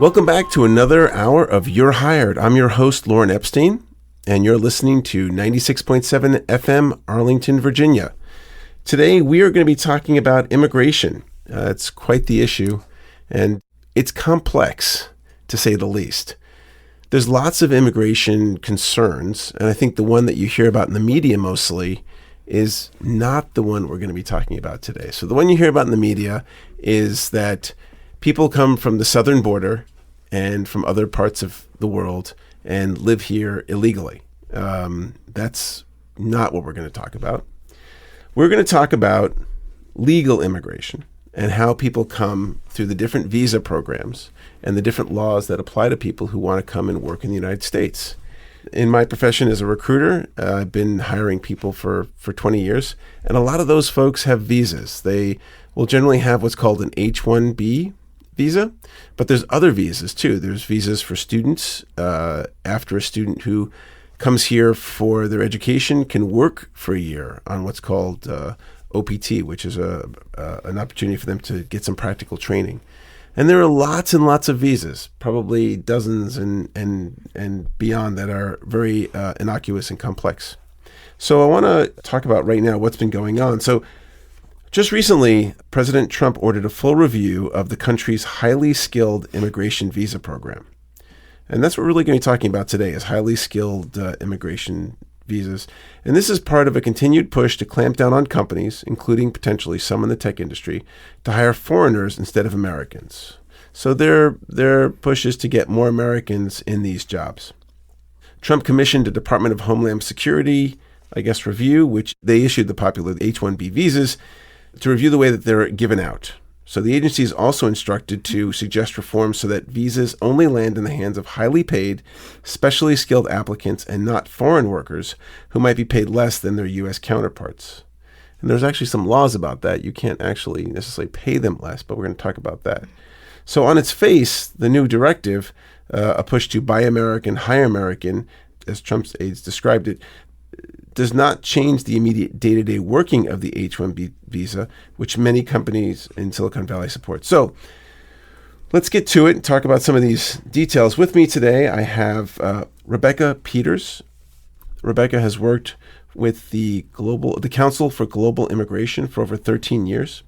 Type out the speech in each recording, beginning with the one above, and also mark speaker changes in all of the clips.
Speaker 1: Welcome back to another hour of You're Hired. I'm your host, Lauren Epstein, and you're listening to 96.7 FM, Arlington, Virginia. Today, we are going to be talking about immigration. It's quite the issue, and it's complex, to say the least. There's lots of immigration concerns, and I think the one that you hear about in the media mostly is not the one we're going to be talking about today. So the one you hear about in the media is that people come from the southern border and from other parts of the world and live here illegally. That's not what we're going to talk about. We're going to talk about legal immigration and how people come through the different visa programs and the different laws that apply to people who want to come and work in the United States. In my profession as a recruiter, I've been hiring people for 20 years, and a lot of those folks have visas. They will generally have what's called an H-1B visa, but there's other visas too. There's visas for students. After a student who comes here for their education can work for a year on what's called OPT, which is an opportunity for them to get some practical training. And there are lots and lots of visas, probably dozens and beyond, that are very innocuous and complex. So I want to talk about right now what's been going on. So just recently, President Trump ordered a full review of the country's highly skilled immigration visa program. And that's what we're really going to be talking about today, is highly skilled immigration visas. And this is part of a continued push to clamp down on companies, including potentially some in the tech industry, to hire foreigners instead of Americans. So their push is to get more Americans in these jobs. Trump commissioned a Department of Homeland Security, review, which they issued the popular H-1B visas, to review the way that they're given out. So the agency is also instructed to suggest reforms so that visas only land in the hands of highly paid, specially skilled applicants and not foreign workers who might be paid less than their U.S. counterparts. And there's actually some laws about that. You can't actually necessarily pay them less, but we're going to talk about that. So on its face, the new directive, a push to buy American, hire American, as Trump's aides described it, does not change the immediate day-to-day working of the H-1B visa, which many companies in Silicon Valley support. So let's get to it and talk about some of these details. With me today, I have Rebecca Peters. Rebecca has worked with the Council for Global Immigration for over 13 years,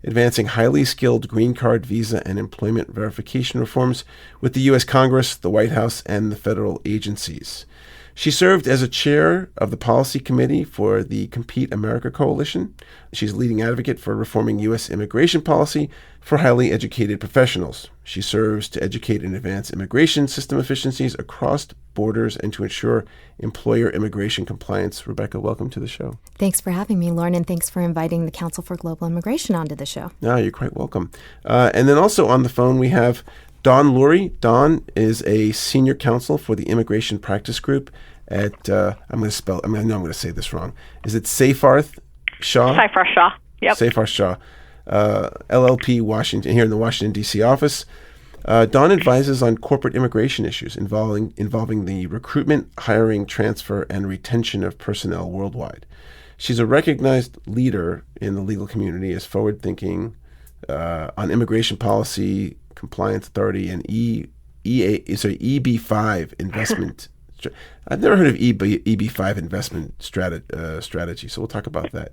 Speaker 1: advancing highly skilled green card, visa, and employment verification reforms with the U.S. Congress, the White House, and the federal agencies. She served as a chair of the policy committee for the Compete America Coalition. She's a leading advocate for reforming U.S. immigration policy for highly educated professionals. She serves to educate and advance immigration system efficiencies across borders and to ensure employer immigration compliance. Rebecca, welcome to the show.
Speaker 2: Thanks for having me, Lauren, and thanks for inviting the Council for Global Immigration onto the show. You're
Speaker 1: quite welcome. And then also on the phone, we have Dawn Lurie. Dawn is a senior counsel for the Immigration Practice Group at, I know I'm going to say this wrong. Is it Seyfarth Shaw?
Speaker 3: Seyfarth Shaw, yep.
Speaker 1: Seyfarth Shaw, LLP, Washington, here in the Washington, D.C. office. Dawn advises on corporate immigration issues involving the recruitment, hiring, transfer, and retention of personnel worldwide. She's a recognized leader in the legal community as forward-thinking on immigration policy, compliance authority, and EB5 investment. I've never heard of EB5 investment strategy, so we'll talk about that.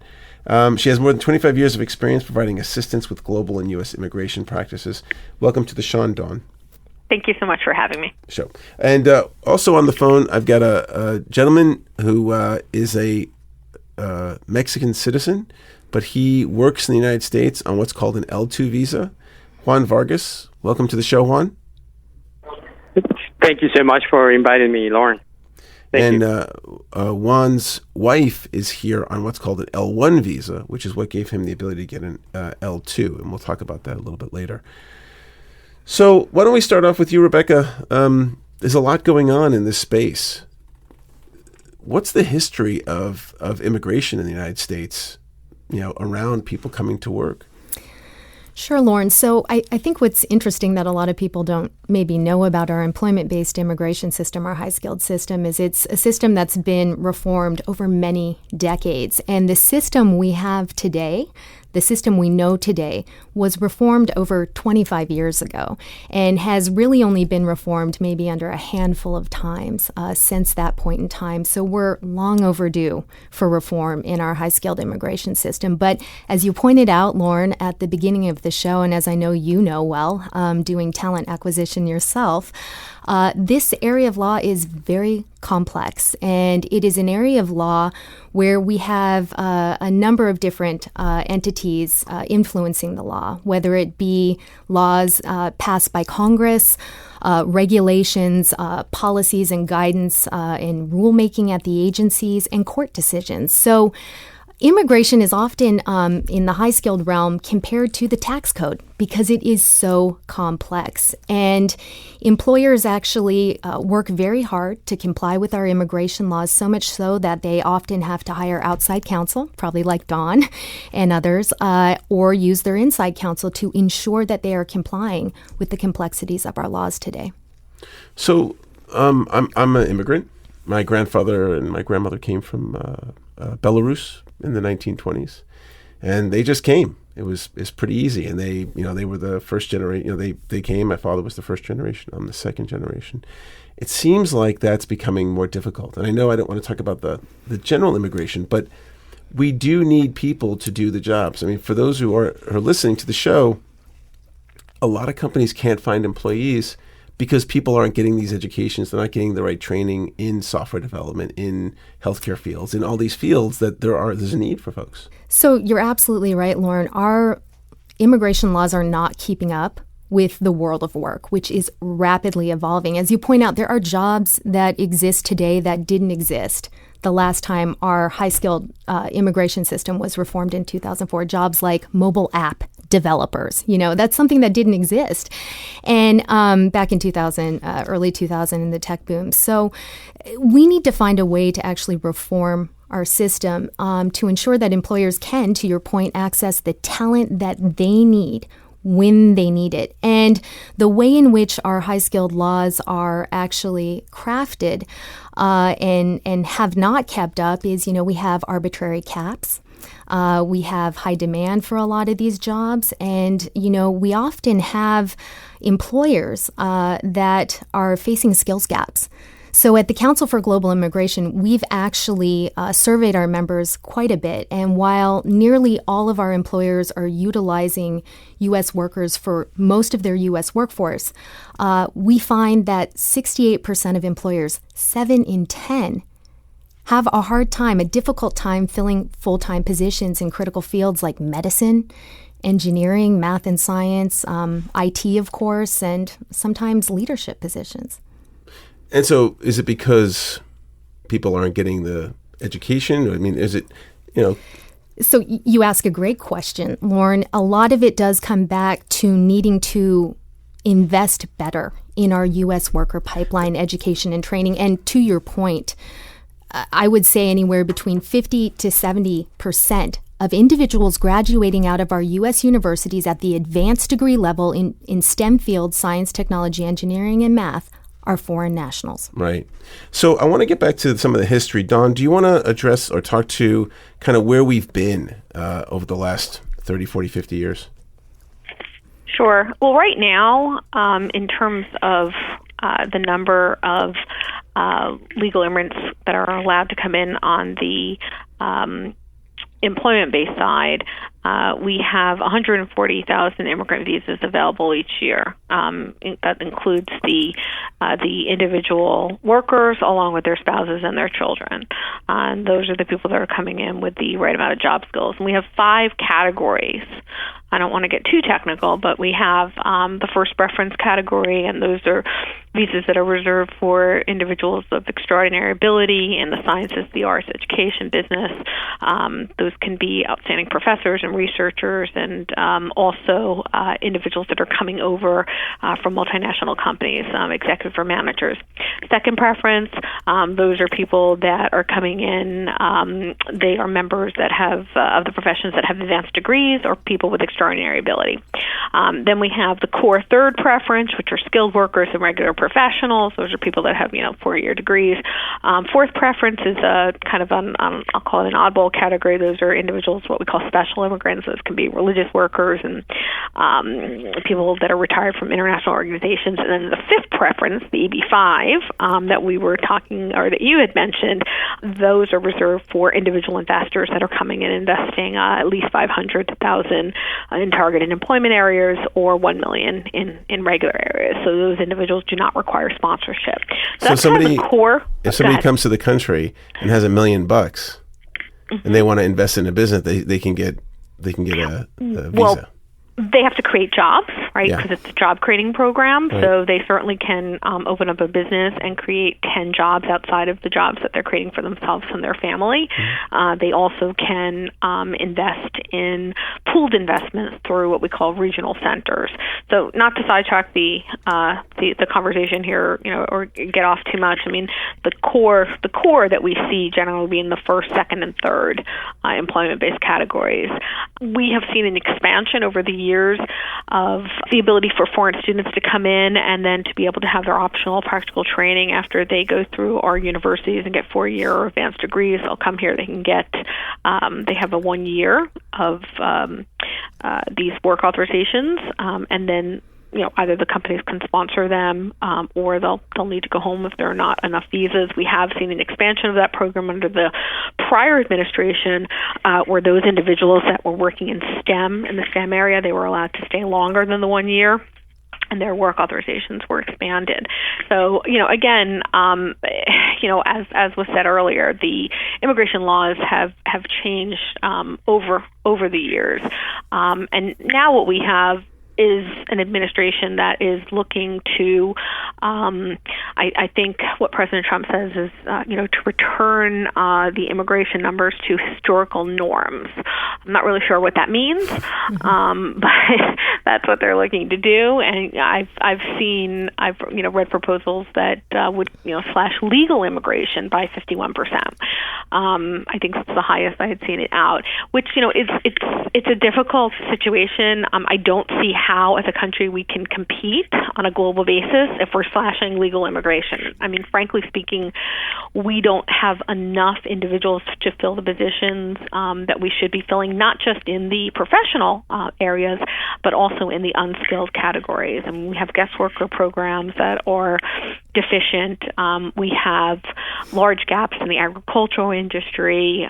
Speaker 1: She has more than 25 years of experience providing assistance with global and U.S. immigration practices. Welcome to the show, Dawn.
Speaker 3: Thank you so much for having me.
Speaker 1: Sure. And also on the phone, I've got a gentleman who is a Mexican citizen, but he works in the United States on what's called an L2 visa. Juan Vargas, welcome to the show, Juan.
Speaker 4: Thank you so much for inviting me, Lauren. Thank
Speaker 1: you. Juan's wife is here on what's called an L1 visa, which is what gave him the ability to get an L2, and we'll talk about that a little bit later. So why don't we start off with you, Rebecca? There's a lot going on in this space. What's the history of immigration in the United States, around people coming to work?
Speaker 2: Sure, Lauren. So I think what's interesting that a lot of people don't maybe know about our employment-based immigration system, our high-skilled system, is it's a system that's been reformed over many decades. And the system we have today the system we know today, was reformed over 25 years ago and has really only been reformed maybe under a handful of times since that point in time. So we're long overdue for reform in our high-skilled immigration system. But as you pointed out, Lauren, at the beginning of the show, and as I know you know well, doing talent acquisition yourself, this area of law is very complex, and it is an area of law where we have a number of different entities influencing the law, whether it be laws passed by Congress, regulations, policies and guidance in rulemaking at the agencies, and court decisions. So immigration is often in the high-skilled realm compared to the tax code because it is so complex. And employers actually work very hard to comply with our immigration laws, so much so that they often have to hire outside counsel, probably like Don and others, or use their inside counsel to ensure that they are complying with the complexities of our laws today.
Speaker 1: So I'm an immigrant. My grandfather and my grandmother came from Belarus in the 1920s, and they just came. It's pretty easy, and they were the first generation. They came. My father was the first generation. I'm the second generation. It seems like that's becoming more difficult, and I know I don't want to talk about the general immigration, but we do need people to do the jobs. I mean, for those who are listening to the show, a lot of companies can't find employees because people aren't getting these educations. They're not getting the right training in software development, in healthcare fields, in all these fields that there's a need for folks. So
Speaker 2: you're absolutely right, Lauren. Our immigration laws are not keeping up with the world of work, which is rapidly evolving. As you point out, there are jobs that exist today that didn't exist the last time our high-skilled immigration system was reformed in 2004. Jobs like mobile app developers, that's something that didn't exist. And back in 2000, early 2000 in the tech boom. So we need to find a way to actually reform our system to ensure that employers can, to your point, access the talent that they need when they need it. And the way in which our high-skilled laws are actually crafted and have not kept up is, we have arbitrary caps. We have high demand for a lot of these jobs. And, we often have employers that are facing skills gaps. So at the Council for Global Immigration, we've actually surveyed our members quite a bit. And while nearly all of our employers are utilizing U.S. workers for most of their U.S. workforce, we find that 68% of employers, 7 in 10, have a difficult time filling full-time positions in critical fields like medicine, engineering, math and science, IT, of course, and sometimes leadership positions.
Speaker 1: And so is it because people aren't getting the education? I mean, is it,
Speaker 2: So you ask a great question, Lauren. A lot of it does come back to needing to invest better in our U.S. worker pipeline, education and training. And to your point, I would say anywhere between 50 to 70% of individuals graduating out of our U.S. universities at the advanced degree level in STEM fields, science, technology, engineering, and math, are foreign nationals.
Speaker 1: Right. So I want to get back to some of the history. Don, do you want to address or talk to kind of where we've been over the last 30, 40, 50 years?
Speaker 3: Sure. Well, right now, in terms of the number of legal immigrants that are allowed to come in on the employment-based side, we have 140,000 immigrant visas available each year. That includes the individual workers along with their spouses and their children. And those are the people that are coming in with the right amount of job skills. And we have 5 categories. I don't want to get too technical, but we have the first preference category, and those are visas that are reserved for individuals of extraordinary ability in the sciences, the arts, education, business. Those can be outstanding professors and researchers, and also individuals that are coming over from multinational companies, executive or managers. Second preference, those are people that are coming in. They are members that have of the professions that have advanced degrees or people with extraordinary ability. Then we have the core third preference, which are skilled workers and regular professionals. Those are people that have 4-year degrees. Fourth preference is a kind of I'll call it an oddball category. Those are individuals, what we call special immigrants. Those can be religious workers and people that are retired from international organizations. And then the fifth preference, the EB-5, that we were talking, or that you had mentioned, those are reserved for individual investors that are coming in investing at least $500,000 in targeted employment areas or $1 million in regular areas. So those individuals do not require sponsorship. So that's kind of the core.
Speaker 1: If somebody comes to the country and has $1 million and they want to invest in a business, they can get a visa.
Speaker 3: Well, they have to create jobs, right?
Speaker 1: Yeah.
Speaker 3: Because it's a job creating program.
Speaker 1: Right.
Speaker 3: So they certainly can open up a business and create 10 jobs outside of the jobs that they're creating for themselves and their family. Mm-hmm. They also can invest in pooled investments through what we call regional centers. So not to sidetrack the conversation here, or get off too much. I mean, the core that we see generally being the first, second, and third employment-based categories. We have seen an expansion over the years of the ability for foreign students to come in and then to be able to have their optional practical training after they go through our universities and get 4-year advanced degrees. They'll come here. They can get, they have a 1 year of these work authorizations, and then either the companies can sponsor them, or they'll need to go home if there are not enough visas. We have seen an expansion of that program under the prior administration, where those individuals that were working in the STEM area, they were allowed to stay longer than the 1 year, and their work authorizations were expanded. So, again, as was said earlier, the immigration laws have changed over the years, and now what we have is an administration that is looking to, I think what President Trump says is, to return the immigration numbers to historical norms. I'm not really sure what that means, but that's what they're looking to do. And I've read proposals that would slash legal immigration by 51%. I think that's the highest I had seen it out, which it's a difficult situation. I don't see how, as a country, we can compete on a global basis if we're slashing legal immigration. I mean, frankly speaking, we don't have enough individuals to fill the positions that we should be filling, not just in the professional areas, but also in the unskilled categories. I mean, we have guest worker programs that are deficient. We have large gaps in the agricultural industry.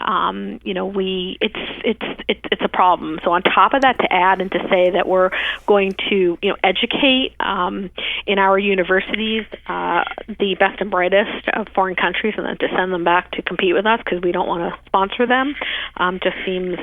Speaker 3: It's a problem. So on top of that, to add and to say that we're going to educate in our universities the best and brightest of foreign countries, and then to send them back to compete with us because we don't want to sponsor them, just seems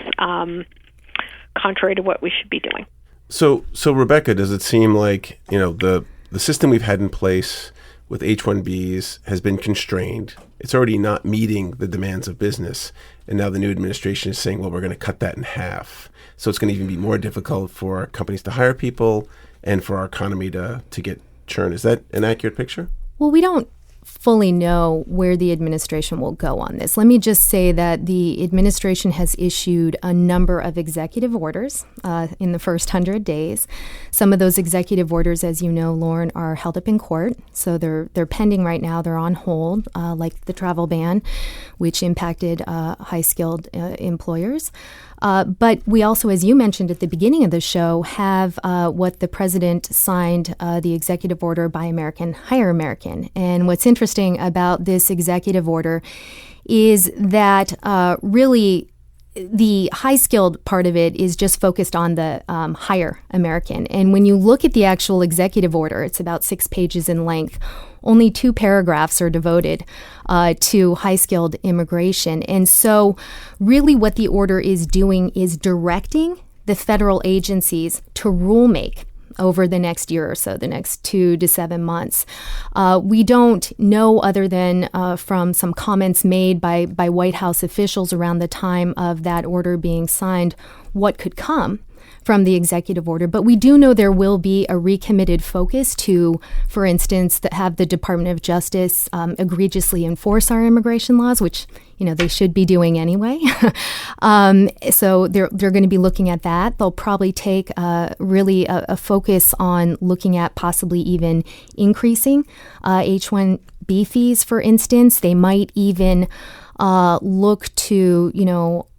Speaker 3: contrary to what we should be doing.
Speaker 1: So Rebecca, does it seem like the system we've had in place with H-1Bs has been constrained? It's already not meeting the demands of business, and now the new administration is saying, well, we're going to cut that in half. So it's going to even be more difficult for companies to hire people and for our economy to get churn. Is that an accurate picture? Well,
Speaker 2: we don't fully know where the administration will go on this. Let me just say that the administration has issued a number of executive orders in the first 100 days. Some of those executive orders, as you know, Lauren, are held up in court. So they're pending right now. They're on hold, like the travel ban, which impacted high-skilled employers. But we also, as you mentioned at the beginning of the show, have what the president signed, the executive order Buy American, Hire American. And what's interesting about this executive order is that really the high-skilled part of it is just focused on the Hire American. And when you look at the actual executive order, it's about 6 pages in length. Only 2 paragraphs are devoted to high-skilled immigration. And so really what the order is doing is directing the federal agencies to rule-make over the next year or so, the next 2 to 7 months. We don't know, other than from some comments made by White House officials around the time of that order being signed, what could come. from the executive order. But we do know there will be a recommitted focus to, for instance, have the Department of Justice egregiously enforce our immigration laws, which they should be doing anyway. So they're going to be looking at that. They'll probably take really a focus on looking at possibly even increasing H-1B fees, for instance. They might even look to,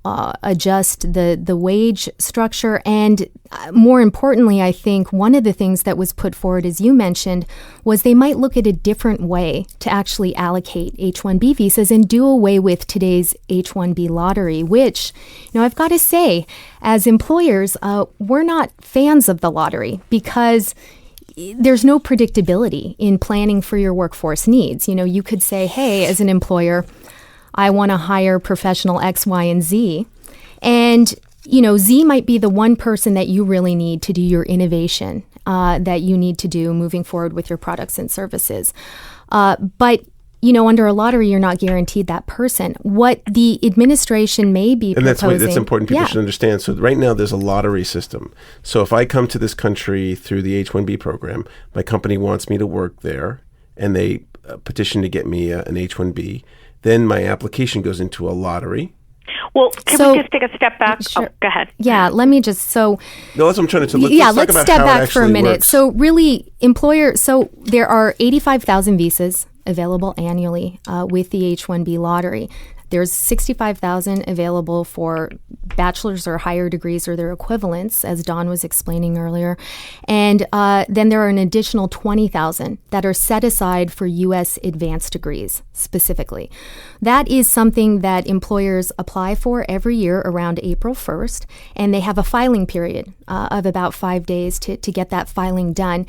Speaker 2: adjust the wage structure. And more importantly, I think one of the things that was put forward, as you mentioned, was they might look at a different way to actually allocate H-1B visas and do away with today's H-1B lottery, which, I've got to say, as employers, we're not fans of the lottery because there's no predictability in planning for your workforce needs. You could say, hey, as an employer, I want to hire professional X, Y, and Z. And, Z might be the one person that you really need to do your innovation that you need to do moving forward with your products and services. But, under a lottery, you're not guaranteed that person. What the administration may be proposing...
Speaker 1: And that's important people should understand. So right now, there's a lottery system. So if I come to this country through the H-1B program, my company wants me to work there, and they petition to get me an H-1B. Then my application goes into a lottery.
Speaker 3: Well, can we just take a step back?
Speaker 2: Sure.
Speaker 3: Oh, go ahead.
Speaker 2: Yeah, let me just,
Speaker 1: No, that's what I'm trying to...
Speaker 2: let's step back for a minute. Works. So really, there are 85,000 visas available annually with the H-1B lottery. There's 65,000 available for bachelor's or higher degrees or their equivalents, as Don was explaining earlier. And then there are an additional 20,000 that are set aside for U.S. advanced degrees specifically. That is something that employers apply for every year around April 1st, and they have a filing period of about 5 days to get that filing done.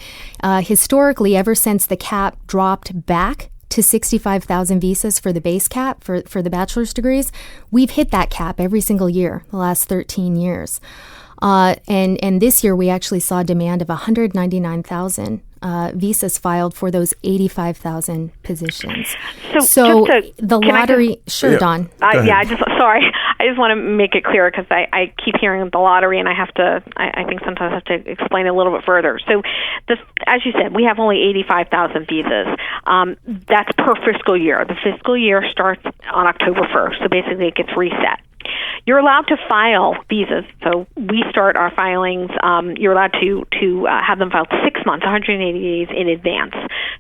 Speaker 2: Historically, ever since the cap dropped back to 65,000 visas for the base cap for the bachelor's degrees, we've hit that cap every single year the last 13 years. And this year we actually saw a demand of 199,000 visas filed for those 85,000 positions. So the lottery, Don. I just want to make it clear because I keep hearing the lottery, and I think sometimes I have to explain a little bit further. So as you said, we have only 85,000 visas. That's per fiscal year. The fiscal year starts on October 1st, so basically it gets reset. You're allowed to file visas. So we start our filings. You're allowed to have them filed 6 months, 180 days in advance.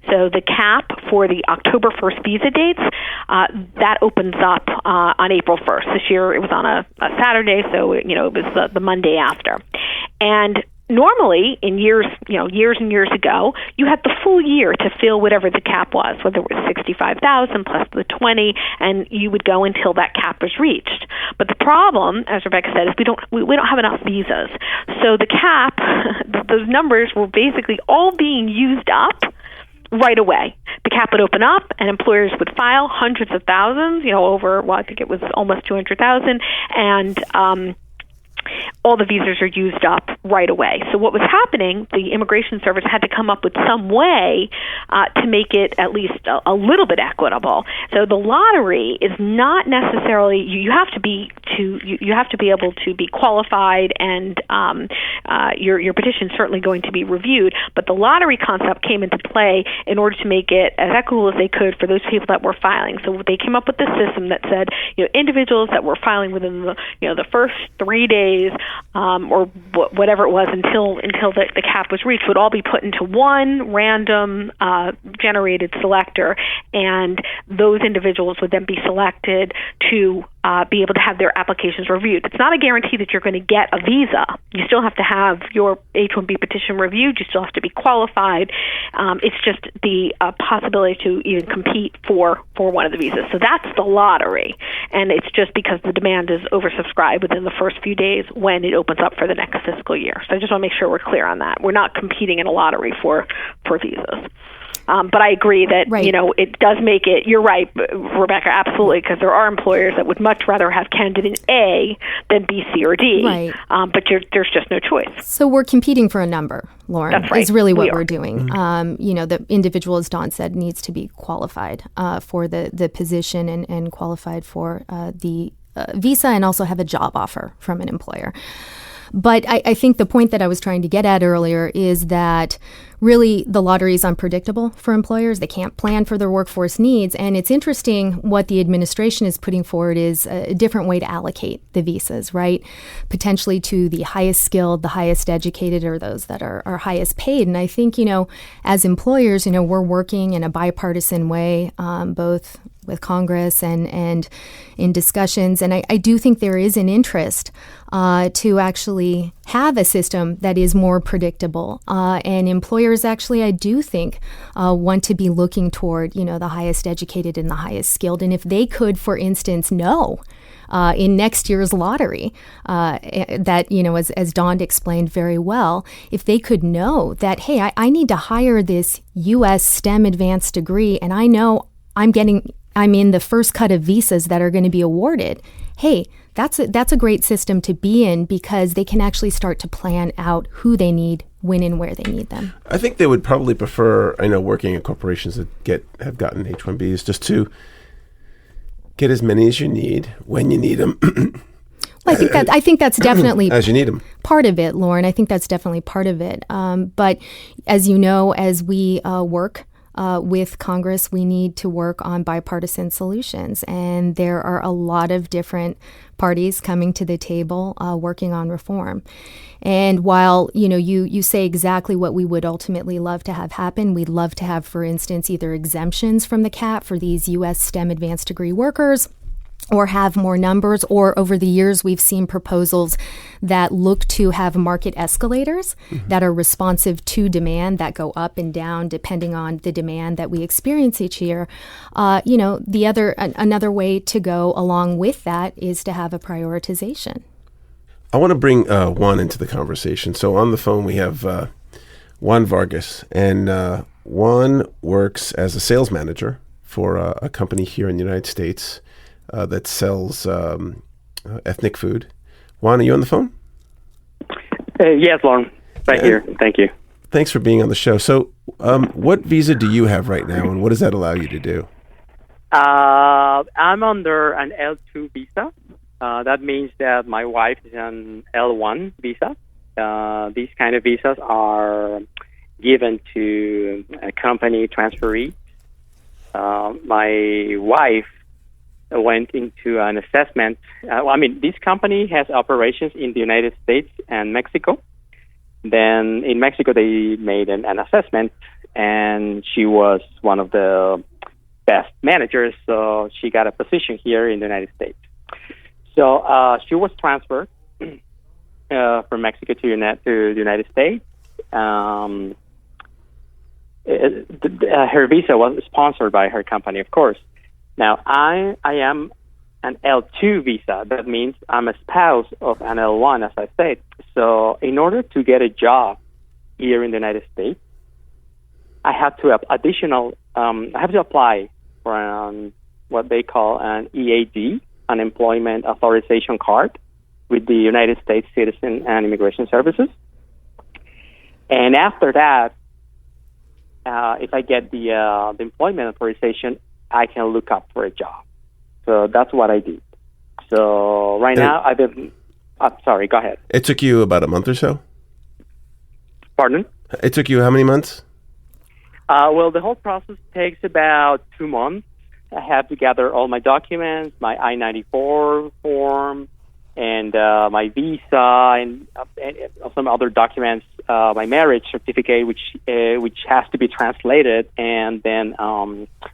Speaker 2: So the cap for the October 1st visa dates, that opens up on April 1st. This year it was on a Saturday, so it was the Monday after. And normally, in years and years ago, you had the full year to fill whatever the cap was, whether it was 65,000 plus the 20, and you would go until that cap was reached. But the problem, as Rebecca said, is we don't have enough visas. So the cap, those numbers were basically all being used up right away. The cap would open up, and employers would file hundreds of thousands, over, I think it was almost 200,000, and all the visas are used up right away. So what was happening, the Immigration Service had to come up with some way to make it at least a little bit equitable. So the lottery is not necessarily, you have to be able to be qualified, and your petition is certainly going to be reviewed. But the lottery concept came into play in order to make it as equitable as they could for those people that were filing. So they came up with this system that said, individuals that were filing within the first 3 days or whatever it was until the cap was reached would all be put into one random generated selector, and those individuals would then be selected to be able to have their applications reviewed. It's not a guarantee that you're going to get a visa. You still have to have your H-1B petition reviewed. You still have to be qualified. It's just the possibility to even compete for one of the visas. So that's the lottery, and it's just because the demand is oversubscribed within the first few days when it opens up for the next fiscal year. So I just want to make sure we're clear on that. We're not competing in a lottery for visas. But I agree that, it does make it, you're right, Rebecca, absolutely, because there are employers that would much rather have candidate A than B, C, or D. Right. But there's just no choice. So we're competing for a number, Lauren,
Speaker 3: That's right.
Speaker 2: is really what we're doing. Mm-hmm. The individual, as Dawn said, needs to be qualified for the position and qualified for the visa, and also have a job offer from an employer. But I think the point that I was trying to get at earlier is that really the lottery is unpredictable for employers. They can't plan for their workforce needs. And it's interesting what the administration is putting forward is a different way to allocate the visas, right? Potentially to the highest skilled, the highest educated, or those that are highest paid. And I think, as employers, we're working in a bipartisan way, both with Congress and in discussions. And I do think there is an interest to actually have a system that is more predictable. And employers actually, I do think, want to be looking toward, the highest educated and the highest skilled. And if they could, for instance, know in next year's lottery that, as Dawn explained very well, if they could know that, hey, I need to hire this U.S. STEM advanced degree, and I know I'm in the first cut of visas that are going to be awarded. Hey, that's a great system to be in because they can actually start to plan out who they need, when and where they need them.
Speaker 1: I think they would probably prefer, working in corporations that have gotten H-1Bs just to get as many as you need when you need them.
Speaker 2: Well, I think that's definitely
Speaker 1: as you need them.
Speaker 2: Part of it, Lauren. I think that's definitely part of it. But as you know, as we work with Congress, we need to work on bipartisan solutions. And there are a lot of different parties coming to the table working on reform. And while, you say exactly what we would ultimately love to have happen, we'd love to have, for instance, either exemptions from the cap for these U.S. STEM advanced degree workers, or have more numbers, or over the years we've seen proposals that look to have market escalators that are responsive to demand that go up and down depending on the demand that we experience each year. Another way to go along with that is to have a prioritization.
Speaker 1: I want to bring Juan into the conversation. So on the phone we have Juan Vargas, and Juan works as a sales manager for a company here in the United States that sells ethnic food. Juan, are you on the phone?
Speaker 4: Yes, Lauren. Right here. Thank you.
Speaker 1: Thanks for being on the show. So what visa do you have right now, and what does that allow you to do?
Speaker 4: I'm under an L2 visa. That means that my wife is an L1 visa. These kind of visas are given to a company transferee. My wife went into an assessment. This company has operations in the United States and Mexico. Then in Mexico, they made an assessment, and she was one of the best managers, so she got a position here in the United States. So she was transferred from Mexico to the United States. Her visa was sponsored by her company, of course. Now, I am an L2 visa. That means I'm a spouse of an L1, as I said. So in order to get a job here in the United States, I have to apply for what they call an EAD, an Employment Authorization Card, with the United States Citizen and Immigration Services. And after that, if I get the employment authorization, I can look up for a job. So that's what I did. So right now, I've been... sorry, go ahead.
Speaker 1: It took you about a month or so?
Speaker 4: Pardon?
Speaker 1: It took you how many months?
Speaker 4: Well, the whole process takes about 2 months. I have to gather all my documents, my I-94 form, and my visa, and some other documents, my marriage certificate, which has to be translated, and then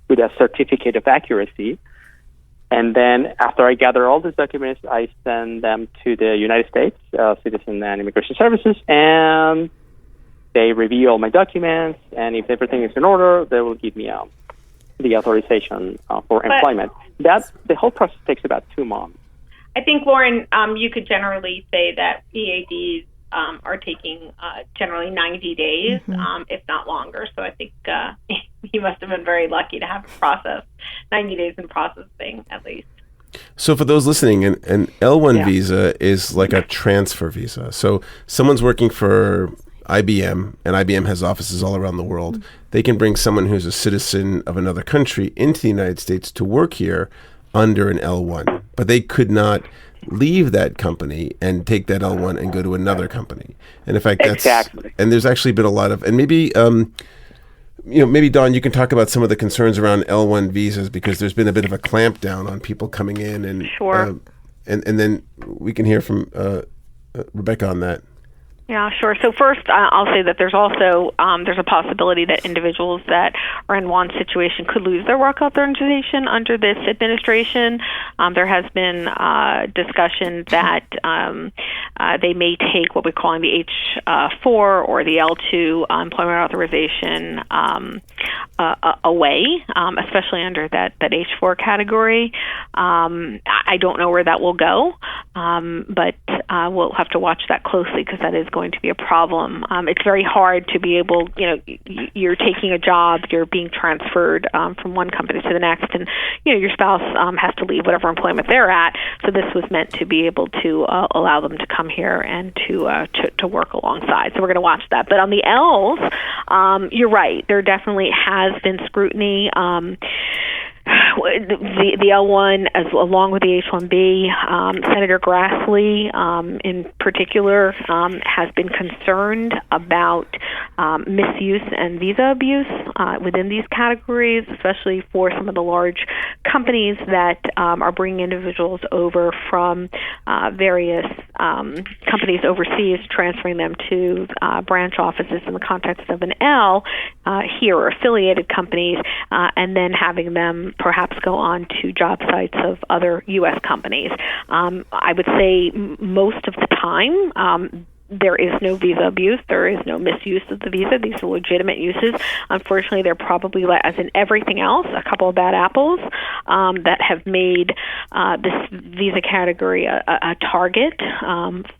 Speaker 4: with a certificate of accuracy. And then after I gather all these documents, I send them to the United States Citizen and Immigration Services, and they review all my documents, and if everything is in order, they will give me the authorization for employment. The whole process takes about 2 months.
Speaker 3: I think, Lauren, you could generally say that EADs are taking generally 90 days, if not longer. So I think you must have been very lucky to have a process, 90 days in processing at least.
Speaker 1: So for those listening, an L1 visa is like a transfer visa. So someone's working for IBM, and IBM has offices all around the world. They can bring someone who's a citizen of another country into the United States to work here under an L1. but they could not leave that company and take that L1 and go to another company. And in fact, that's
Speaker 4: exactly.
Speaker 1: And there's actually been a lot of, and maybe maybe Dawn, you can talk about some of the concerns around L1 visas, because there's been a bit of a clampdown on people coming in, and
Speaker 3: Sure.
Speaker 1: And then we can hear from Rebecca on that.
Speaker 3: Yeah, sure. So first, I'll say that there's also there's a possibility that individuals that are in one situation could lose their work authorization under this administration. There has been discussion that they may take what we're calling the H4 or the L2 employment authorization away, especially under that H4 category. I don't know where that will go, but we'll have to watch that closely, because that is going to be a problem. It's very hard to be able, you're taking a job, you're being transferred from one company to the next, and your spouse has to leave whatever employment they're at. So this was meant to be able to allow them to come here and to work alongside. So we're going to watch that. But on the L's, you're right. There definitely has been scrutiny. The L1, along with the H1B, Senator Grassley, in particular, has been concerned about misuse and visa abuse within these categories, especially for some of the large companies that are bringing individuals over from various companies overseas, transferring them to branch offices in the context of an L here, or affiliated companies, and then having them perhaps go on to job sites of other U.S. companies. I would say most of the time, there is no visa abuse. There is no misuse of the visa. These are legitimate uses. Unfortunately, they're probably, as in everything else, a couple of bad apples that have made this visa category a target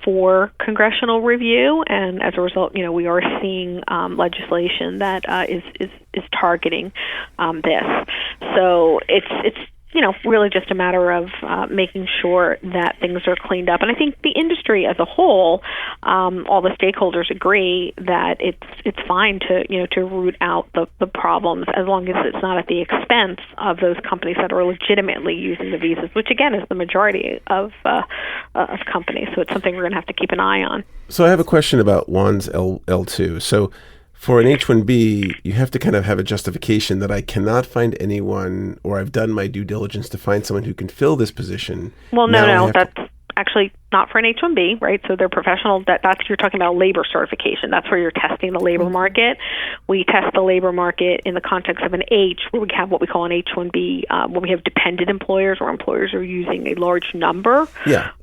Speaker 3: for congressional review. And as a result, we are seeing legislation that is targeting this. So it's really just a matter of making sure that things are cleaned up. And I think the industry as a whole, all the stakeholders agree that it's fine to root out the problems, as long as it's not at the expense of those companies that are legitimately using the visas, which again is the majority of companies. So it's something we're going to have to keep an eye on.
Speaker 1: So I have a question about Juan's L2. So for an H-1B, you have to kind of have a justification that I cannot find anyone, or I've done my due diligence to find someone who can fill this position.
Speaker 3: Well, no, that's actually not for an H-1B, right? So they're professional. That's you're talking about labor certification. That's where you're testing the labor market. We test the labor market in the context of an H, where we have what we call an H-1B, when we have dependent employers, or employers are using a large number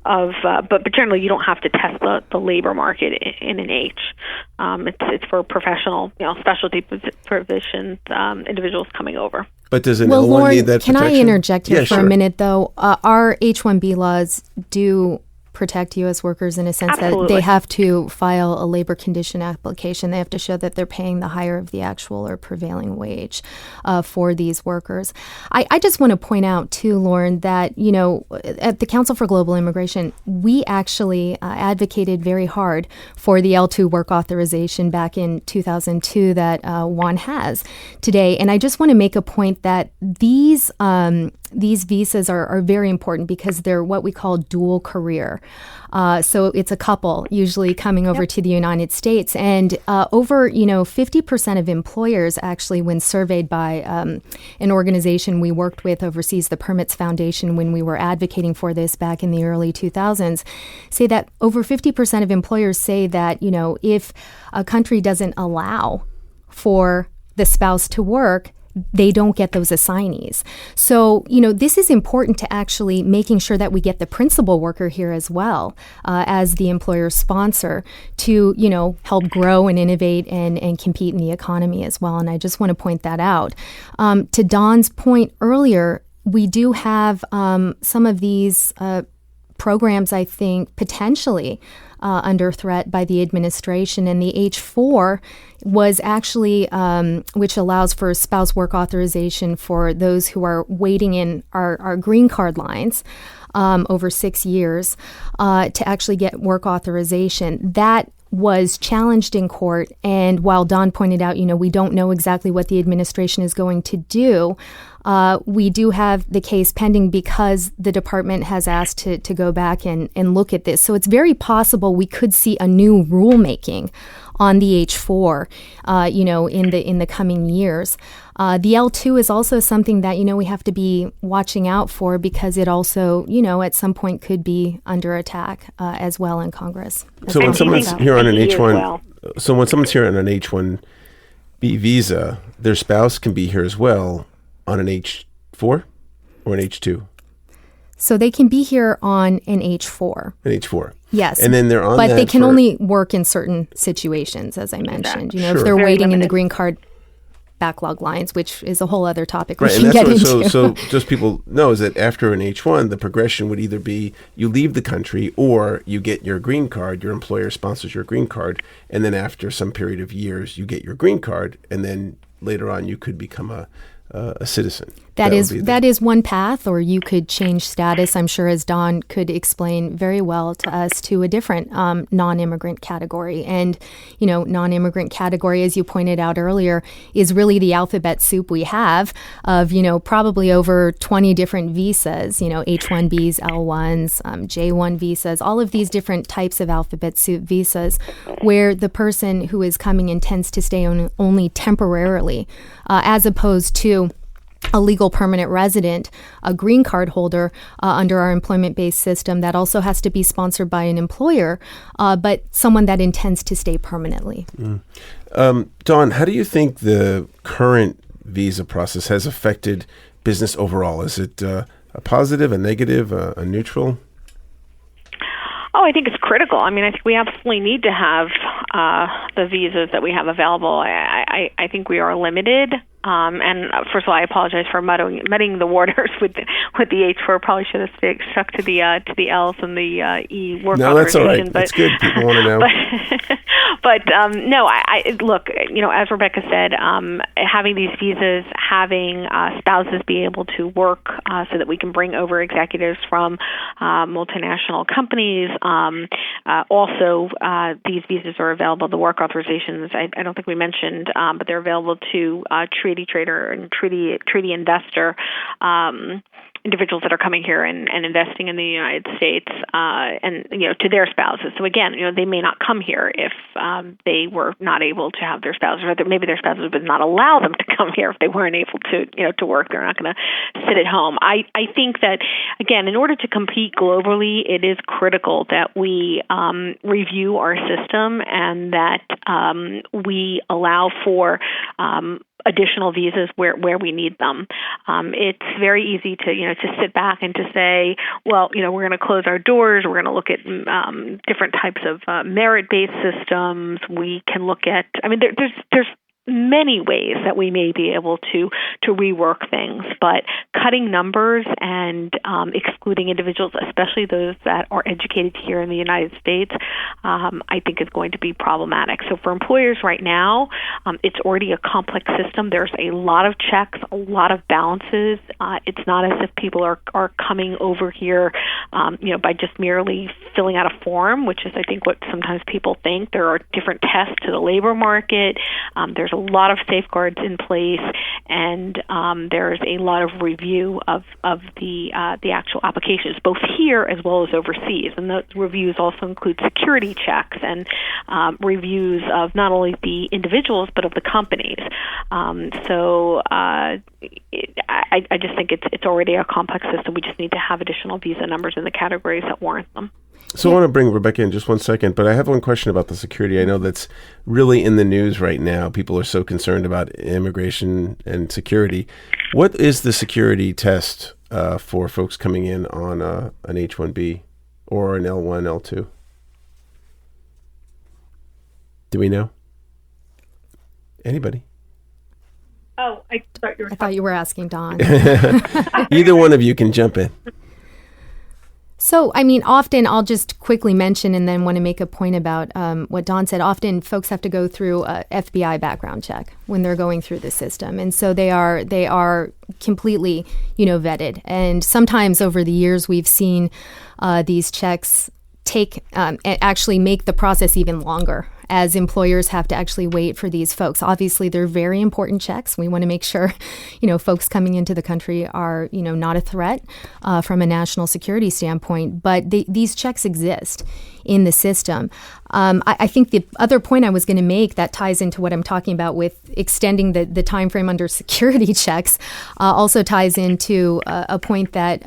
Speaker 3: of. But generally, you don't have to test the labor market in an H. It's for professional, specialty positions, individuals coming over.
Speaker 1: But does an
Speaker 2: L1
Speaker 1: Lauren, need that
Speaker 2: can
Speaker 1: protection?
Speaker 2: I interject here for
Speaker 1: sure.
Speaker 2: a minute, though? Our H-1B laws do protect U.S. workers in a sense
Speaker 3: Absolutely.
Speaker 2: that they have to file a labor condition application. They have to show that they're paying the higher of the actual or prevailing wage for these workers. I just want to point out, too, Lauren, that, at the Council for Global Immigration, we actually advocated very hard for the L2 work authorization back in 2002 that Juan has today. And I just want to make a point that these visas are very important because they're what we call dual career. So it's a couple usually coming over to the United States. And over, 50% of employers actually, when surveyed by an organization we worked with overseas, the Permits Foundation, when we were advocating for this back in the early 2000s, say that over 50% of employers say that, if a country doesn't allow for the spouse to work, they don't get those assignees. So, this is important to actually making sure that we get the principal worker here as well as the employer sponsor to, help grow and innovate and compete in the economy as well. And I just want to point that out. To Dawn's point earlier, we do have some of these programs, I think, potentially under threat by the administration. And the H4 was actually, which allows for spouse work authorization for those who are waiting in our green card lines over 6 years to actually get work authorization. That was challenged in court. And while Don pointed out, we don't know exactly what the administration is going to do, We do have the case pending because the department has asked to go back and look at this. So it's very possible we could see a new rulemaking on the H-4, in the coming years. The L-2 is also something that, we have to be watching out for because it also, at some point could be under attack as well in Congress.
Speaker 1: So when someone's here on an H-1,
Speaker 3: well.
Speaker 1: so when someone's here on an H-1B visa, their spouse can be here as well on an H-4 or an H-2?
Speaker 2: So they can be here on an H-4.
Speaker 1: An H-4.
Speaker 2: Yes.
Speaker 1: And then they're on
Speaker 2: but
Speaker 1: that
Speaker 2: they can
Speaker 1: for-
Speaker 2: only work in certain situations, as I mentioned.
Speaker 1: Sure.
Speaker 2: If they're
Speaker 3: Very
Speaker 2: waiting in the
Speaker 3: limited.
Speaker 2: green card backlog lines, which is a whole other topic
Speaker 1: Right,
Speaker 2: we
Speaker 1: and
Speaker 2: can
Speaker 1: that's
Speaker 2: get
Speaker 1: what,
Speaker 2: into.
Speaker 1: so just people know is that after an H-1, the progression would either be you leave the country or you get your green card, your employer sponsors your green card, and then after some period of years, you get your green card, and then later on you could become a citizen.
Speaker 2: That
Speaker 1: would be
Speaker 2: that is one path, or you could change status. I'm sure, as Don could explain very well to us, to a different non-immigrant category. And, non-immigrant category, as you pointed out earlier, is really the alphabet soup we have of, probably over 20 different visas, H-1Bs, L-1s, J-1 visas, all of these different types of alphabet soup visas where the person who is coming intends to stay only temporarily, as opposed to a legal permanent resident, a green card holder under our employment-based system that also has to be sponsored by an employer, but someone that intends to stay permanently.
Speaker 1: Dawn, how do you think the current visa process has affected business overall? Is it a positive, a negative, a neutral?
Speaker 3: Oh, I think it's critical. I think we absolutely need to have the visas that we have available. I think we are limited. And first of all, I apologize for muddying the waters with the H-4. Probably should have stuck to the L's and the E work
Speaker 1: No, that's all right.
Speaker 3: authorization.
Speaker 1: That's good. People want to know.
Speaker 3: But no, I look, as Rebecca said, having these visas, having spouses be able to work so that we can bring over executives from multinational companies. Also, these visas are available, the work authorizations, I don't think we mentioned, but they're available to treaty trader and treaty investor individuals that are coming here and investing in the United States, and to their spouses. So again, they may not come here if they were not able to have their spouses, or maybe their spouses would not allow them to come here if they weren't able to work. They're not going to sit at home. I think that again, in order to compete globally, it is critical that we review our system and that we allow for additional visas where we need them. It's very easy to sit back and to say, well, we're going to close our doors. We're going to look at different types of merit-based systems. We can look at. There's many ways that we may be able to rework things, but cutting numbers and excluding individuals, especially those that are educated here in the United States, I think is going to be problematic. So for employers right now, it's already a complex system. There's a lot of checks, a lot of balances. It's not as if people are coming over here, by just merely filling out a form, which is, I think, what sometimes people think. There are different tests to the labor market. There's a lot of safeguards in place, and there's a lot of review of the actual applications, both here as well as overseas. And those reviews also include security checks and reviews of not only the individuals but of the companies. So I just think it's already a complex system. We just need to have additional visa numbers in the categories that warrant them.
Speaker 1: So I want to bring Rebecca in just one second, but I have one question about the security. I know that's really in the news right now. People are so concerned about immigration and security. What is the security test for folks coming in on an H-1B or an L-1, L-2? Do we know? Anybody?
Speaker 3: Oh, I
Speaker 2: thought you were asking Don.
Speaker 1: Either one of you can jump in.
Speaker 2: So, often I'll just quickly mention and then want to make a point about what Don said. Often folks have to go through a FBI background check when they're going through the system. And so they are completely, vetted. And sometimes over the years, we've seen these checks actually make the process even longer as employers have to actually wait for these folks. Obviously, they're very important checks. We want to make sure, folks coming into the country are, not a threat from a national security standpoint. But these checks exist in the system. I think the other point I was going to make that ties into what I'm talking about with extending the time frame under security checks also ties into a point that,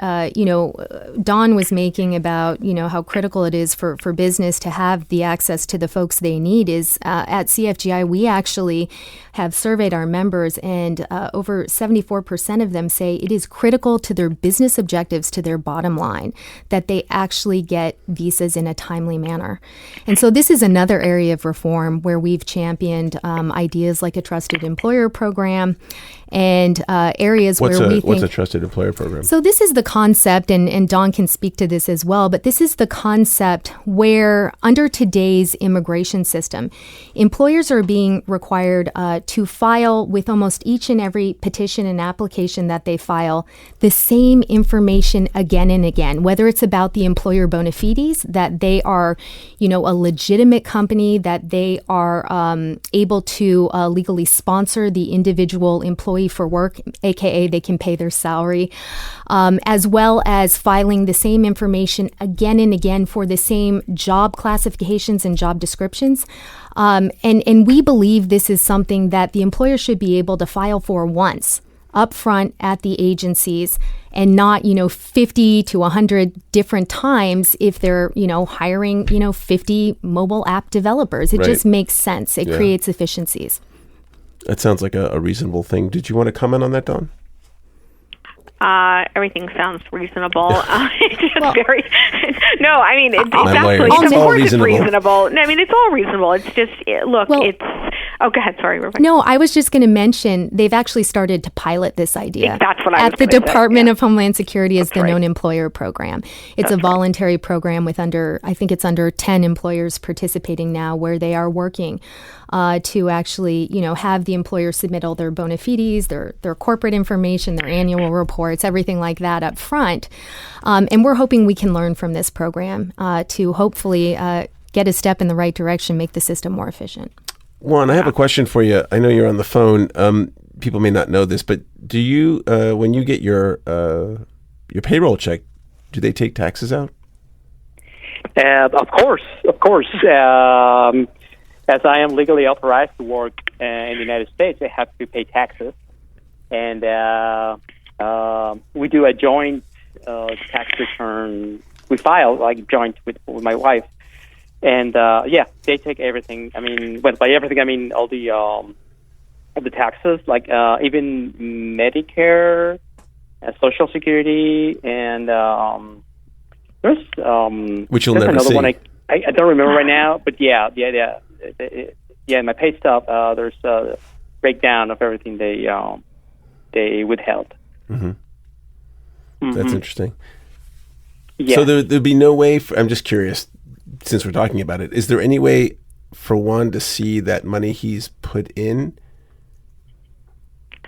Speaker 2: Dawn was making about, how critical it is for business to have the access to the folks they need is at CFGI, we actually have surveyed our members, and over 74% of them say it is critical to their business objectives, to their bottom line, that they actually get visas in a timely manner. And so this is another area of reform where we've championed ideas like a trusted employer program and areas where we think...
Speaker 1: What's a trusted employer program?
Speaker 2: So this is the concept, and Dawn can speak to this as well, but this is the concept where under today's immigration system, employers are being required to file with almost each and every petition and application that they file the same information again and again, whether it's about the employer bona fides, that they are, a legitimate company, that they are able to legally sponsor the individual employee for work, aka they can pay their salary, as well as filing the same information again and again for the same job classifications and job descriptions. And we believe this is something that the employer should be able to file for once up front at the agencies and not, 50 to 100 different times if they're, hiring, 50 mobile app developers. It just makes sense. It creates efficiencies.
Speaker 1: That sounds like a reasonable thing. Did you want to comment on that, Dawn?
Speaker 3: Everything sounds reasonable. It's just very... No, I mean, it's absolutely...
Speaker 1: It's all reasonable.
Speaker 3: It's reasonable. No, I mean, it's all reasonable. It's just, it's... Oh, go ahead. Sorry, Rebecca.
Speaker 2: No, I was just going to mention they've actually started to pilot this idea.
Speaker 3: That's what I was
Speaker 2: at the Department of Homeland Security is the Known Employer Program. It's a voluntary program with under 10 employers participating now, where they are working to actually, have the employer submit all their bona fides, their corporate information, their annual reports, everything like that up front. And we're hoping we can learn from this program to hopefully get a step in the right direction, make the system more efficient.
Speaker 1: Juan, I have a question for you. I know you're on the phone. People may not know this, but do you, when you get your payroll check, do they take taxes out?
Speaker 4: Of course. As I am legally authorized to work in the United States, I have to pay taxes, and we do a joint tax return. We file joint with my wife. And they take everything. I mean, by everything, I mean all the taxes, even Medicare, Social Security, and there's
Speaker 1: which you'll never
Speaker 4: another
Speaker 1: see.
Speaker 4: One I don't remember right now, but yeah. In my pay stub, there's a breakdown of everything they withheld.
Speaker 1: Mm-hmm. That's interesting.
Speaker 4: Yeah.
Speaker 1: So there'd be no way. I'm just curious. Since we're talking about it, is there any way for Juan to see that money he's put in?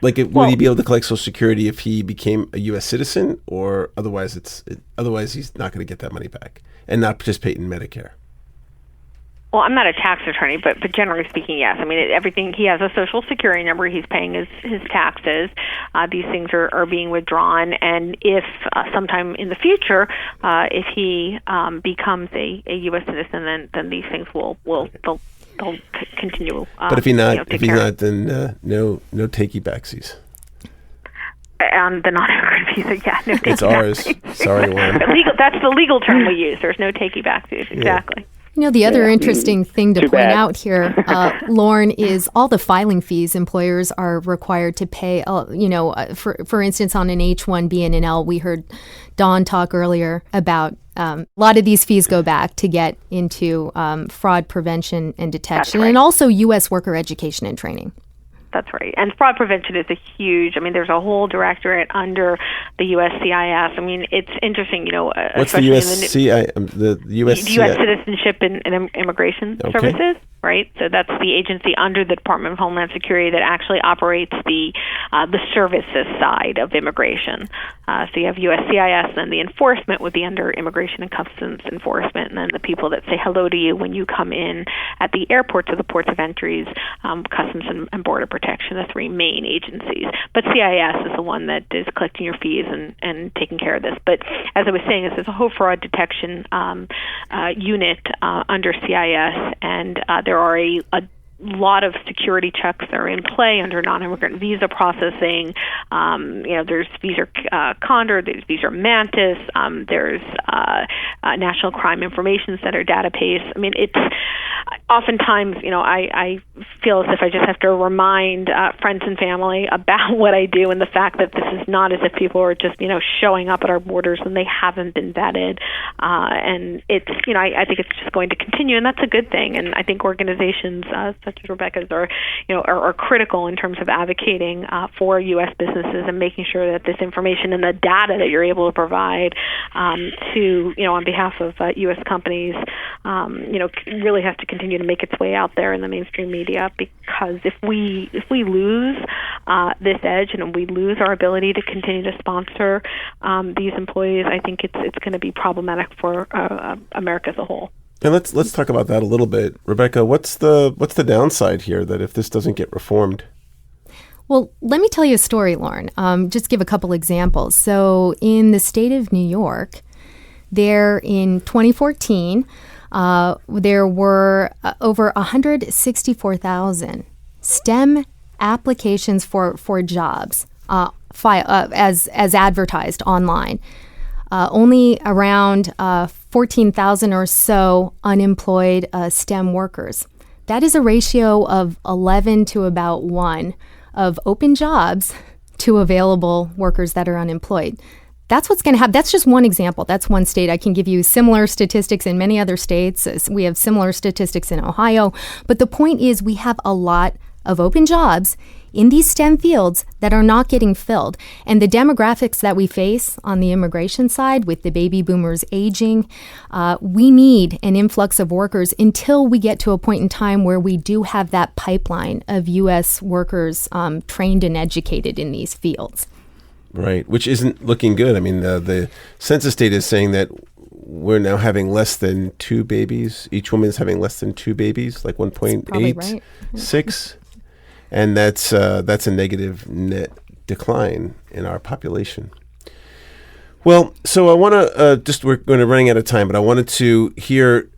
Speaker 1: Would he be able to collect Social Security if he became a U.S. citizen, or otherwise he's not going to get that money back and not participate in Medicare?
Speaker 3: Well, I'm not a tax attorney, but generally speaking, yes. I mean, everything, he has a Social Security number. He's paying his taxes. These things are being withdrawn. And if sometime in the future, if he becomes a U.S. citizen, then these things they'll continue.
Speaker 1: But if he's not, then no takey backsies.
Speaker 3: On the non-immigrant visa, no takey.
Speaker 1: It's ours. Sorry, Juan.
Speaker 3: That's the legal term we use. There's no takey backsies. Exactly.
Speaker 2: The other interesting thing to point out here, Lauren, is all the filing fees employers are required to pay. For instance, on an H-1B and an L, we heard Dawn talk earlier about a lot of these fees go back to get into fraud prevention and detection, and also U.S. worker education and training.
Speaker 3: That's right. And fraud prevention is there's a whole directorate under the USCIS. I mean, it's interesting,
Speaker 1: What's the USCIS? The
Speaker 3: U.S. Citizenship and Immigration Services. right? So that's the agency under the Department of Homeland Security that actually operates the services side of immigration. So you have USCIS, and then the enforcement would be under Immigration and Customs Enforcement, and then the people that say hello to you when you come in at the airports or the ports of entries, Customs and Border Protection, the three main agencies. But CIS is the one that is collecting your fees and taking care of this. But as I was saying, there's a whole fraud detection unit under CIS, and there are a lot of security checks that are in play under non-immigrant visa processing. There's Visa Condor, there's Visa Mantis, there's National Crime Information Center database. I mean, it's oftentimes, I feel as if I just have to remind friends and family about what I do and the fact that this is not as if people are just, showing up at our borders when they haven't been vetted. And it's, I think it's just going to continue, and that's a good thing. And I think organizations such as Rebecca's are critical in terms of advocating for U.S. businesses and making sure that this information and the data that you're able to provide to, on behalf of U.S. companies, really has to continue to make its way out there in the mainstream media, because if we lose this edge and we lose our ability to continue to sponsor these employees, I think it's going to be problematic for America as a whole.
Speaker 1: And let's talk about that a little bit. Rebecca, what's the downside here that if this doesn't get reformed?
Speaker 2: Well, let me tell you a story, Lauren. Just give a couple examples. So in the state of New York, there in 2014, there were over 164,000 STEM applications for jobs as advertised online. Only around 14,000 or so unemployed STEM workers. That is a ratio of 11 to about 1 of open jobs to available workers that are unemployed. That's what's going to happen. That's just one example. That's one state. I can give you similar statistics in many other states. We have similar statistics in Ohio. But the point is, we have a lot of open jobs in these STEM fields that are not getting filled. And the demographics that we face on the immigration side with the baby boomers aging, we need an influx of workers until we get to a point in time where we do have that pipeline of U.S. workers trained and educated in these fields.
Speaker 1: Right, which isn't looking good. I mean, the census data is saying that we're now having less than 2 babies. Each woman is having less than 2 babies, like 1.86. And that's a negative net decline in our population. Well, so I want to we're going to running out of time, but I wanted to hear,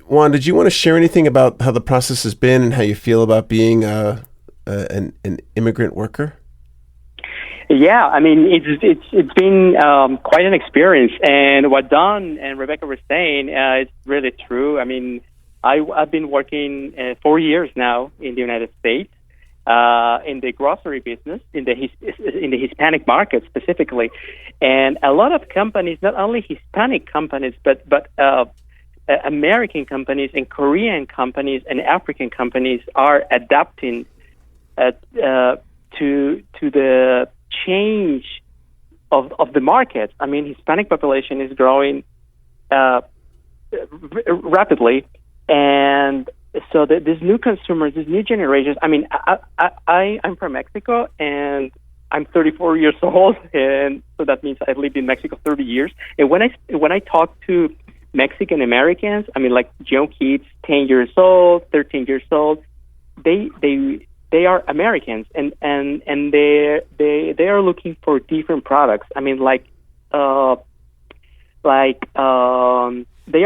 Speaker 1: Juan, did you want to share anything about how the process has been and how you feel about being an immigrant worker?
Speaker 4: Yeah, I mean, it's been quite an experience, and what Don and Rebecca were saying is really true. I mean, I've been working 4 years now in the United States in the grocery business, in the Hispanic market specifically, and a lot of companies, not only Hispanic companies, but American companies and Korean companies and African companies are adapting to the change of the market. I mean, Hispanic population is growing rapidly, and so these new consumers, these new generations. I mean, I'm from Mexico, and I'm 34 years old, and so that means I've lived in Mexico 30 years. And when I talk to Mexican Americans, I mean, like young kids, 10 years old, 13 years old, they are Americans, and they are looking for different products. I mean, they are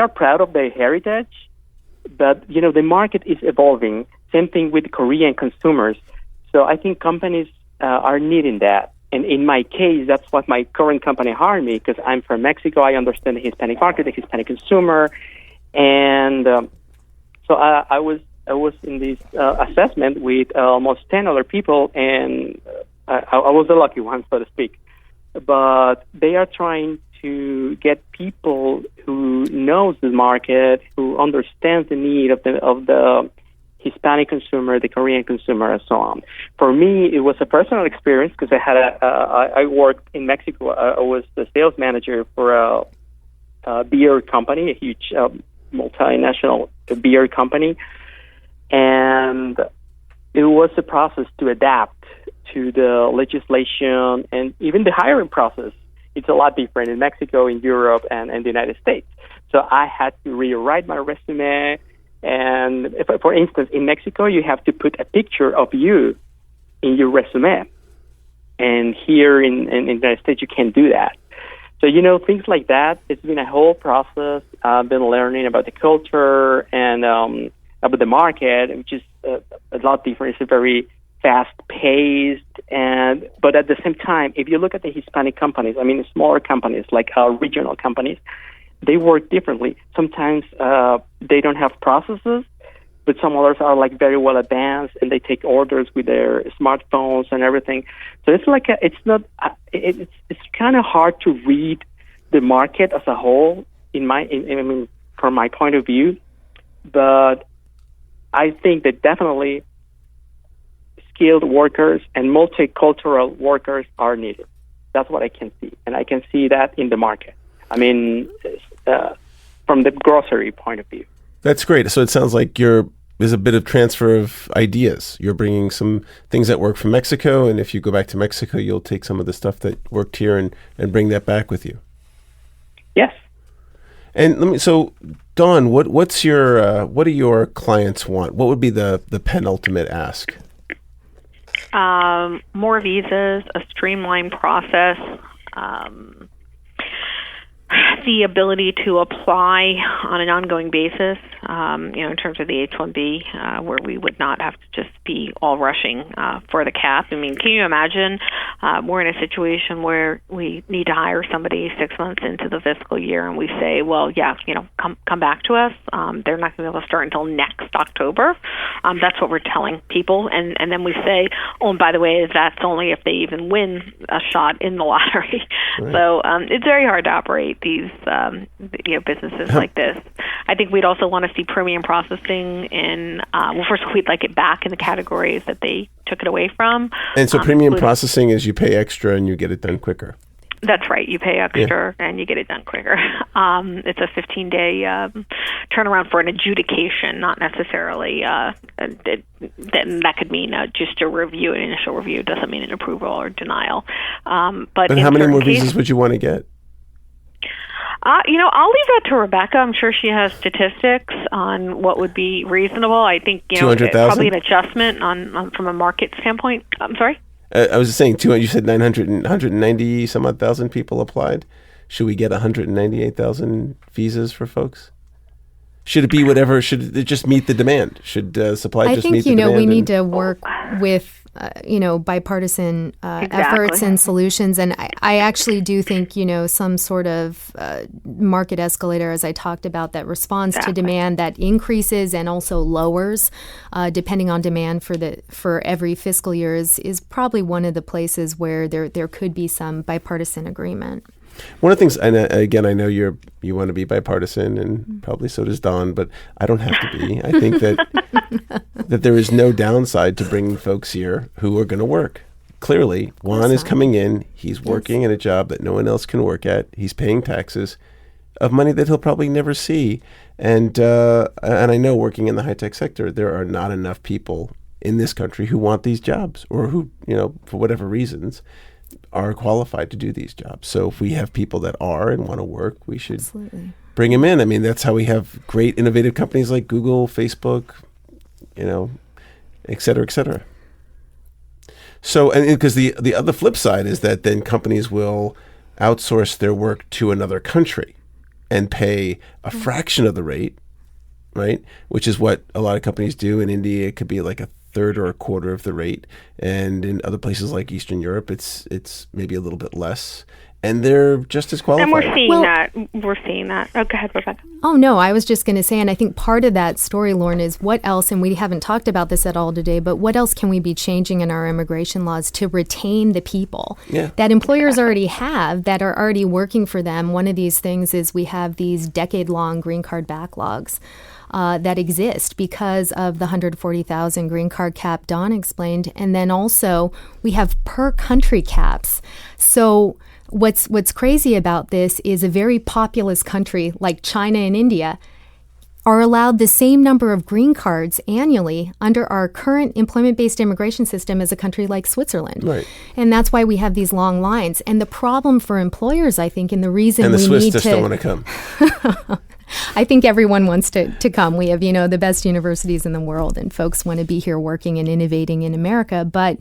Speaker 4: proud of their heritage, but the market is evolving. Same thing with Korean consumers. So I think companies are needing that. And in my case, that's what my current company hired me, because I'm from Mexico. I understand the Hispanic market, the Hispanic consumer, and so I was in this assessment with almost 10 other people, and I was the lucky one, so to speak. But they are trying to get people who knows the market, who understands the need of the Hispanic consumer, the Korean consumer, and so on. For me, it was a personal experience because I worked in Mexico. I was the sales manager for a beer company, a huge multinational beer company. And it was a process to adapt to the legislation and even the hiring process. It's a lot different in Mexico, in Europe, and in the United States. So I had to rewrite my resume. And if, for instance, in Mexico, you have to put a picture of you in your resume. And here in the United States, you can't do that. So, things like that. It's been a whole process. I've been learning about the culture and about the market, which is a lot different. It's a very fast-paced, but at the same time, if you look at the Hispanic companies, smaller companies like regional companies, they work differently. Sometimes they don't have processes, but some others are like very well advanced, and they take orders with their smartphones and everything. So it's like it's kind of hard to read the market as a whole from my point of view. But I think that definitely skilled workers and multicultural workers are needed. That's what I can see, and I can see that in the market. From the grocery point of view.
Speaker 1: That's great. So it sounds like there's a bit of transfer of ideas. You're bringing some things that work from Mexico, and if you go back to Mexico, you'll take some of the stuff that worked here and bring that back with you.
Speaker 4: Yes.
Speaker 1: And so, Dawn, what do your clients want? What would be the penultimate ask?
Speaker 3: More visas, a streamlined process, the ability to apply on an ongoing basis, in terms of the H-1B, where we would not have to just be all rushing for the cap. Can you imagine we're in a situation where we need to hire somebody 6 months into the fiscal year, and we say, well, yeah, come back to us. They're not going to be able to start until next October. That's what we're telling people, and then we say, oh, and by the way, that's only if they even win a shot in the lottery. Right. So it's very hard to operate these businesses like this. I think we'd also want to see premium processing in, first we'd like it back in the categories that they took it away from. And
Speaker 1: so premium processing is you pay extra and you get it done quicker.
Speaker 3: That's right. You pay extra and you get it done quicker. It's a 15-day turnaround for an adjudication, not necessarily that could mean just a review, an initial review. It doesn't mean an approval or denial. But
Speaker 1: how many more visas would you want to get?
Speaker 3: I'll leave that to Rebecca. I'm sure she has statistics on what would be reasonable. I think
Speaker 1: 200,000?
Speaker 3: Probably an adjustment on from a market standpoint. I'm sorry.
Speaker 1: I was just saying, you said 190 some odd thousand people applied. Should we get 198,000 visas for folks? Should it be whatever? Should it just meet the demand? Should supply just meet the demand?
Speaker 2: I think, we need to work with, bipartisan efforts and solutions. And I actually do think, some sort of market escalator, as I talked about, that responds to demand, that increases and also lowers, depending on demand for every fiscal year is probably one of the places where there could be some bipartisan agreement.
Speaker 1: One of the things, and again, I know you want to be bipartisan, and probably so does Dawn, but I don't have to be. I think that there is no downside to bringing folks here who are going to work. Clearly, Juan is coming in. He's working at a job that no one else can work at. He's paying taxes of money that he'll probably never see. And I know, working in the high-tech sector, there are not enough people in this country who want these jobs, or who, for whatever reasons, are qualified to do these jobs. So if we have people that are and want to work, we should bring them in. That's how we have great innovative companies like Google, Facebook, et cetera, et cetera. So, and because the other flip side is that then companies will outsource their work to another country and pay a fraction of the rate, right? Which is what a lot of companies do. In India, it could be like a third or a quarter of the rate, and in other places like Eastern Europe, it's maybe a little bit less, and they're just as qualified.
Speaker 3: And we're seeing that. We're seeing that. Oh, go ahead, Rebecca.
Speaker 2: Oh no, I was just going to say, and I think part of that story, Lauren, is what else, and we haven't talked about this at all today, but what else can we be changing in our immigration laws to retain the people that employers already have, that are already working for them? One of these things is we have these decade-long green card backlogs that exist because of the 140,000 green card cap Dawn explained. And then also we have per country caps. So what's crazy about this is a very populous country like China and India are allowed the same number of green cards annually under our current employment-based immigration system as a country like Switzerland.
Speaker 1: Right.
Speaker 2: And that's why we have these long lines. And the problem for employers, I think, and the reason
Speaker 1: And the
Speaker 2: we
Speaker 1: Swiss
Speaker 2: need
Speaker 1: just
Speaker 2: to...
Speaker 1: don't want to come.
Speaker 2: I think everyone wants to come. We have, the best universities in the world, and folks want to be here working and innovating in America. But,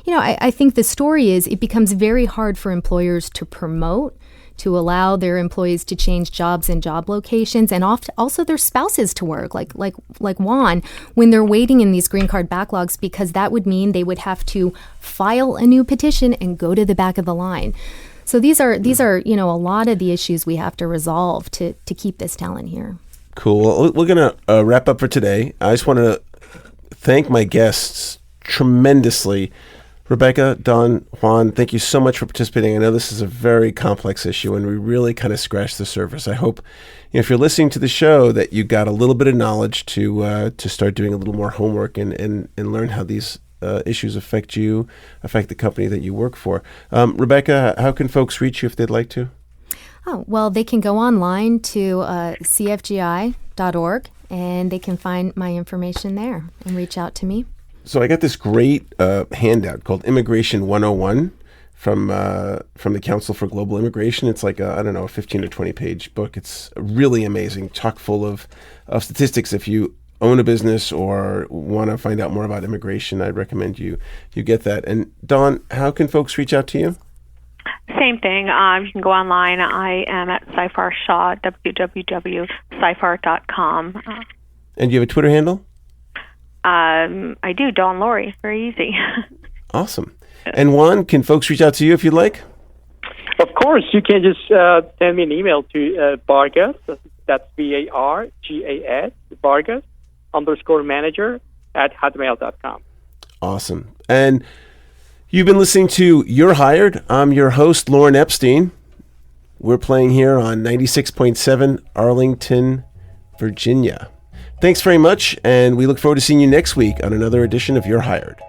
Speaker 2: I think the story is it becomes very hard for employers to promote, to allow their employees to change jobs and job locations, and also their spouses to work, like Juan, when they're waiting in these green card backlogs, because that would mean they would have to file a new petition and go to the back of the line. So these are a lot of the issues we have to resolve to keep this talent here.
Speaker 1: Cool. Well, we're going to wrap up for today. I just want to thank my guests tremendously. Rebecca, Don, Juan, thank you so much for participating. I know this is a very complex issue, and we really kind of scratched the surface. I hope if you're listening to the show that you got a little bit of knowledge to start doing a little more homework and learn how these issues affect the company that you work for. Rebecca, how can folks reach you if they'd like to?
Speaker 2: Oh, well, they can go online to cfgi.org, and they can find my information there and reach out to me.
Speaker 1: So I got this great handout called Immigration 101 from the Council for Global Immigration. It's like a 15 or 20 page book. It's really amazing, chock full of statistics. If you own a business or want to find out more about immigration, I'd recommend you get that. And Dawn, how can folks reach out to you?
Speaker 3: Same thing. You can go online. I am at Seyfarth Shaw, www.seyfarth.com.
Speaker 1: And do you have a Twitter handle?
Speaker 3: I do, Dawn Lurie. Very easy.
Speaker 1: Awesome. And Juan, can folks reach out to you if you'd like?
Speaker 4: Of course, you can just send me an email to Vargas, that's Vargas, Vargas _manager @hotmail.com.
Speaker 1: Awesome. And you've been listening to You're Hired. I'm your host, Lauren Epstein. We're playing here on 96.7 Arlington, Virginia. Thanks very much, and we look forward to seeing you next week on another edition of You're Hired.